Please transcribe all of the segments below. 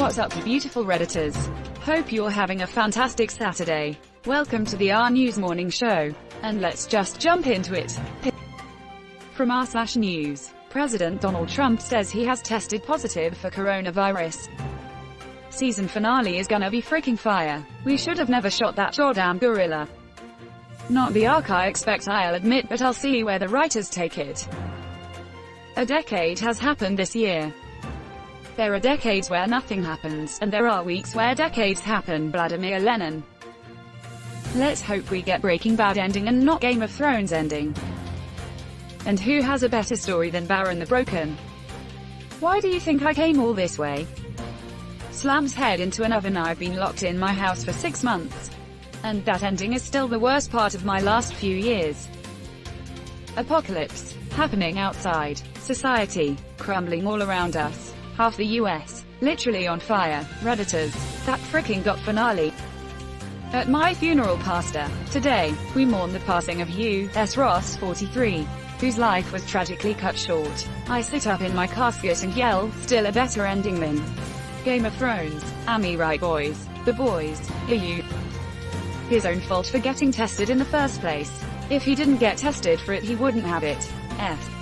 What's up, you beautiful Redditors? Hope you're having a fantastic Saturday. Welcome to the RNEWS morning show. And let's just jump into it. From r/news. President Donald Trump says he has tested positive for coronavirus. Season finale is gonna be freaking fire. We should have never shot that goddamn gorilla. Not the arc I expect, I'll admit, but I'll see where the writers take it. A decade has happened this year. There are decades where nothing happens, and there are weeks where decades happen. Vladimir Lenin. Let's hope we get Breaking Bad ending and not Game of Thrones ending. And who has a better story than Baron the Broken? Why do you think I came all this way? Slams head into an oven. I've been locked in my house for 6 months. And that ending is still the worst part of my last few years. Apocalypse. Happening outside. Society. Crumbling all around us. Half the US. Literally on fire. Redditors. That fricking got finale. At my funeral, Pastor. Today, we mourn the passing of U.S. Ross, 43, whose life was tragically cut short. I sit up in my casket and yell, still a better ending than Game of Thrones. Am I right, boys? The boys. You. His own fault for getting tested in the first place. If he didn't get tested for it, he wouldn't have it. F.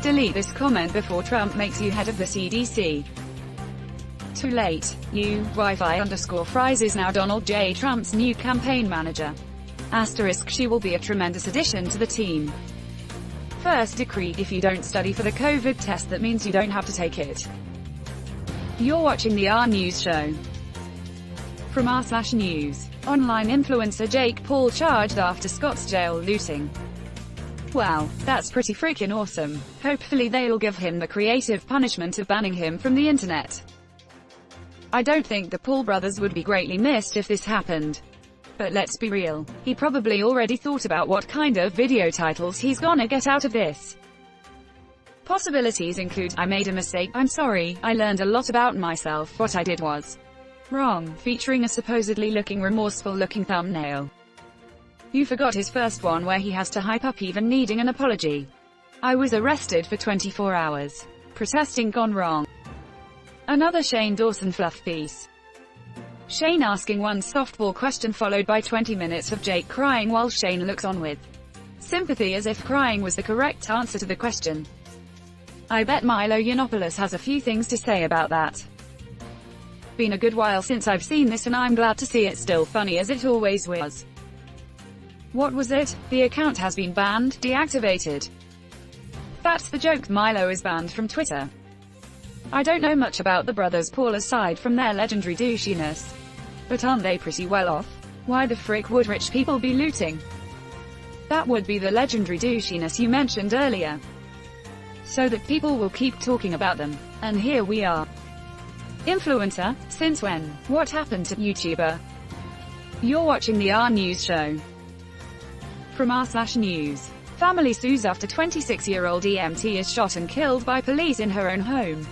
Delete this comment before Trump makes you head of the CDC. Too late. Wi-Fi_fries is now Donald J. Trump's new campaign manager. Asterisk, she will be a tremendous addition to the team. First decree: if you don't study for the COVID test, that means you don't have to take it. You're watching the RNEWS show. From r/news. Online influencer Jake Paul charged after Scottsdale looting. Wow, that's pretty freaking awesome. Hopefully they'll give him the creative punishment of banning him from the internet. I don't think the Paul brothers would be greatly missed if this happened. But let's be real, he probably already thought about what kind of video titles he's gonna get out of this. Possibilities include, I made a mistake, I'm sorry, I learned a lot about myself, what I did was wrong, featuring a supposedly remorseful looking thumbnail. You forgot his first one where he has to hype up even needing an apology. I was arrested for 24 hours. Protesting gone wrong. Another Shane Dawson fluff piece. Shane asking one softball question followed by 20 minutes of Jake crying while Shane looks on with sympathy as if crying was the correct answer to the question. I bet Milo Yiannopoulos has a few things to say about that. Been a good while since I've seen this and I'm glad to see it still funny as it always was. What was it? The account has been banned, deactivated. That's the joke, Milo is banned from Twitter. I don't know much about the brothers Paul aside from their legendary douchiness. But aren't they pretty well off? Why the frick would rich people be looting? That would be the legendary douchiness you mentioned earlier. So that people will keep talking about them. And here we are. Influencer? Since when? What happened to YouTuber? You're watching the RNEWS show. From r/news. Family sues after 26-year-old EMT is shot and killed by police in her own home.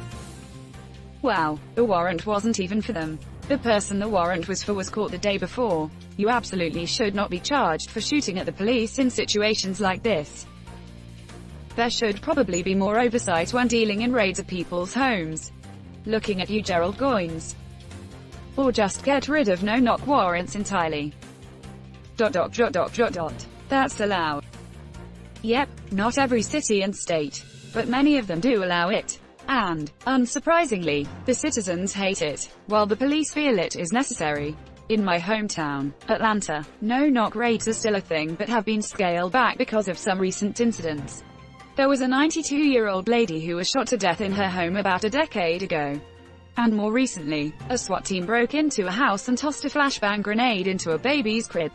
Wow, the warrant wasn't even for them. The person the warrant was for was caught the day before. You absolutely should not be charged for shooting at the police in situations like this. There should probably be more oversight when dealing in raids at people's homes. Looking at you, Gerald Goins. Or just get rid of no-knock warrants entirely. ... That's allowed. Yep, not every city and state, but many of them do allow it. And, unsurprisingly, the citizens hate it, while the police feel it is necessary. In my hometown, Atlanta, no-knock raids are still a thing but have been scaled back because of some recent incidents. There was a 92-year-old lady who was shot to death in her home about a decade ago. And more recently, a SWAT team broke into a house and tossed a flashbang grenade into a baby's crib.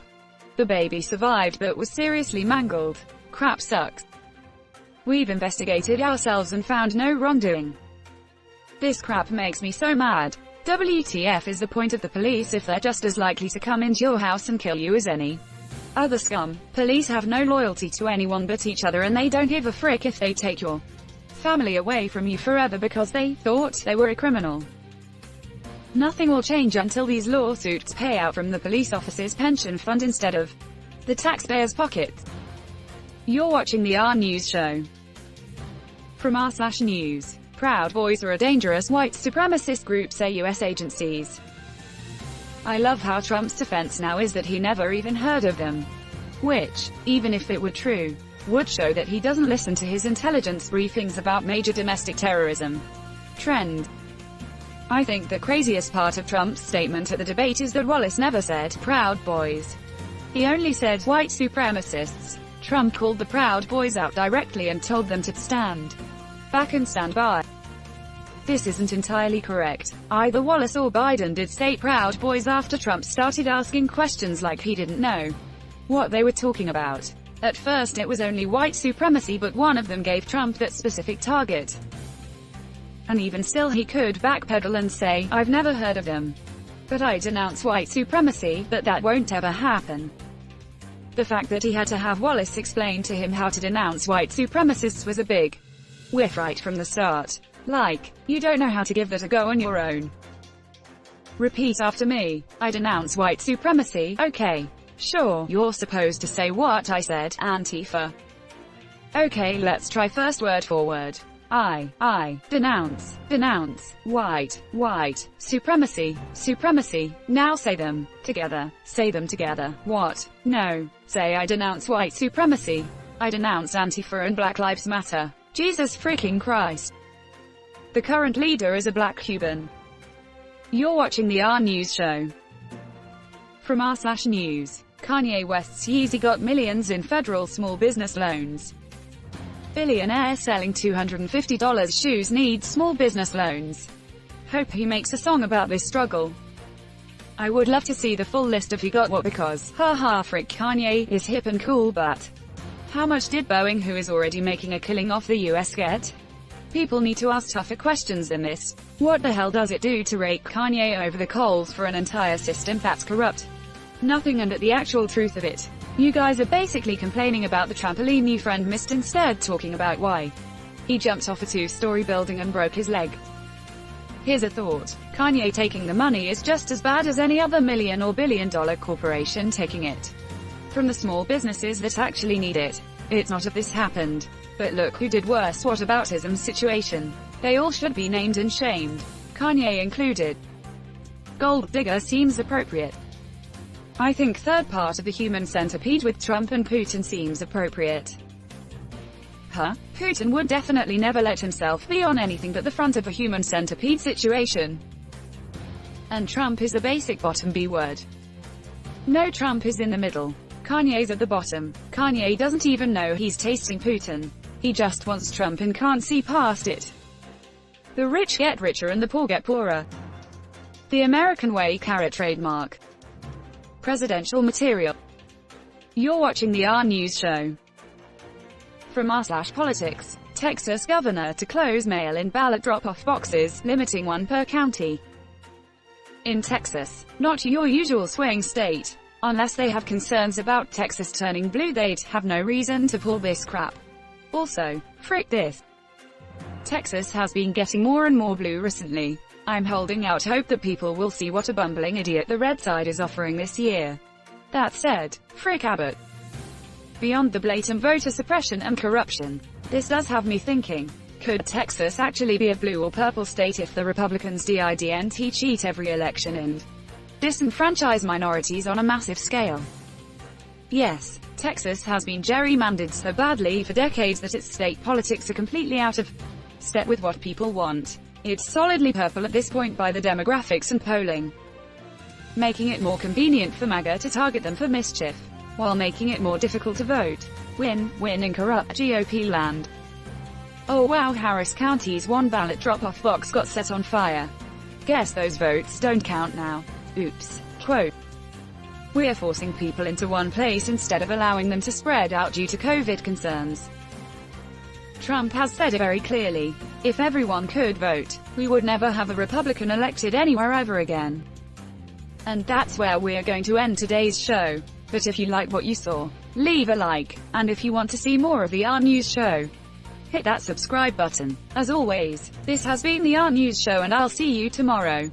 The baby survived but was seriously mangled. Crap sucks. We've investigated ourselves and found no wrongdoing. This crap makes me so mad. WTF is the point of the police if they're just as likely to come into your house and kill you as any other scum? Police have no loyalty to anyone but each other and they don't give a frick if they take your family away from you forever because they thought they were a criminal. Nothing will change until these lawsuits pay out from the police officer's pension fund instead of the taxpayers' pockets. You're watching the RNEWS show. From r/news. Proud Boys are a dangerous white supremacist group, say U.S. agencies. I love how Trump's defense now is that he never even heard of them. Which, even if it were true, would show that he doesn't listen to his intelligence briefings about major domestic terrorism trend. I think the craziest part of Trump's statement at the debate is that Wallace never said Proud Boys. He only said white supremacists. Trump called the Proud Boys out directly and told them to stand back and stand by. This isn't entirely correct. Either Wallace or Biden did say Proud Boys after Trump started asking questions like he didn't know what they were talking about. At first it was only white supremacy, but one of them gave Trump that specific target. And even still he could backpedal and say, I've never heard of them, but I denounce white supremacy, but that won't ever happen. The fact that he had to have Wallace explain to him how to denounce white supremacists was a big whiff right from the start. Like, you don't know how to give that a go on your own. Repeat after me. I denounce white supremacy. Okay. Sure, you're supposed to say what I said, Antifa. Okay, let's try first word for word. I denounce white supremacy. Now say them together. Say them together. What? No. Say I denounce white supremacy. I denounce Antifa and Black Lives Matter. Jesus freaking Christ. The current leader is a black Cuban. You're watching the RNEWS show. From r/news. Kanye West's Yeezy got millions in federal small business loans. Billionaire selling $250 shoes needs small business loans. Hope he makes a song about this struggle. I would love to see the full list of who got what, because, haha, frick, Kanye is hip and cool, but how much did Boeing, who is already making a killing off the US, get? People need to ask tougher questions than this. What the hell does it do to rake Kanye over the coals for an entire system that's corrupt? Nothing, and at the actual truth of it, you guys are basically complaining about the trampoline you friend missed instead talking about why he jumped off a 2-story building and broke his leg. Here's a thought. Kanye taking the money is just as bad as any other million or billion-dollar corporation taking it from the small businesses that actually need it. It's not if this happened. But look who did worse. What aboutism situation? They all should be named and shamed, Kanye included. Gold digger seems appropriate. I think third part of the human centipede with Trump and Putin seems appropriate. Huh? Putin would definitely never let himself be on anything but the front of a human centipede situation. And Trump is the basic bottom B word. No, Trump is in the middle. Kanye's at the bottom. Kanye doesn't even know he's tasting Putin. He just wants Trump and can't see past it. The rich get richer and the poor get poorer. The American way, carrot trademark. Presidential material. You're watching the RNEWS show. From r/politics. Texas governor to close mail-in ballot drop-off boxes, limiting one per county. In Texas, not your usual swing state. Unless they have concerns about Texas turning blue, they'd have no reason to pull this crap. Also, frick this. Texas has been getting more and more blue recently. I'm holding out hope that people will see what a bumbling idiot the red side is offering this year. That said, frick Abbott. Beyond the blatant voter suppression and corruption, this does have me thinking, could Texas actually be a blue or purple state if the Republicans didn't cheat every election and disenfranchise minorities on a massive scale? Yes, Texas has been gerrymandered so badly for decades that its state politics are completely out of step with what people want. It's solidly purple at this point by the demographics and polling, making it more convenient for MAGA to target them for mischief, while making it more difficult to vote. Win in corrupt GOP land. Oh wow, Harris County's one ballot drop-off box got set on fire. Guess those votes don't count now. Oops. Quote. We're forcing people into one place instead of allowing them to spread out due to COVID concerns. Trump has said it very clearly. If everyone could vote, we would never have a Republican elected anywhere ever again. And that's where we're going to end today's show. But if you like what you saw, leave a like. And if you want to see more of the RNEWS show, hit that subscribe button. As always, this has been the RNEWS show, and I'll see you tomorrow.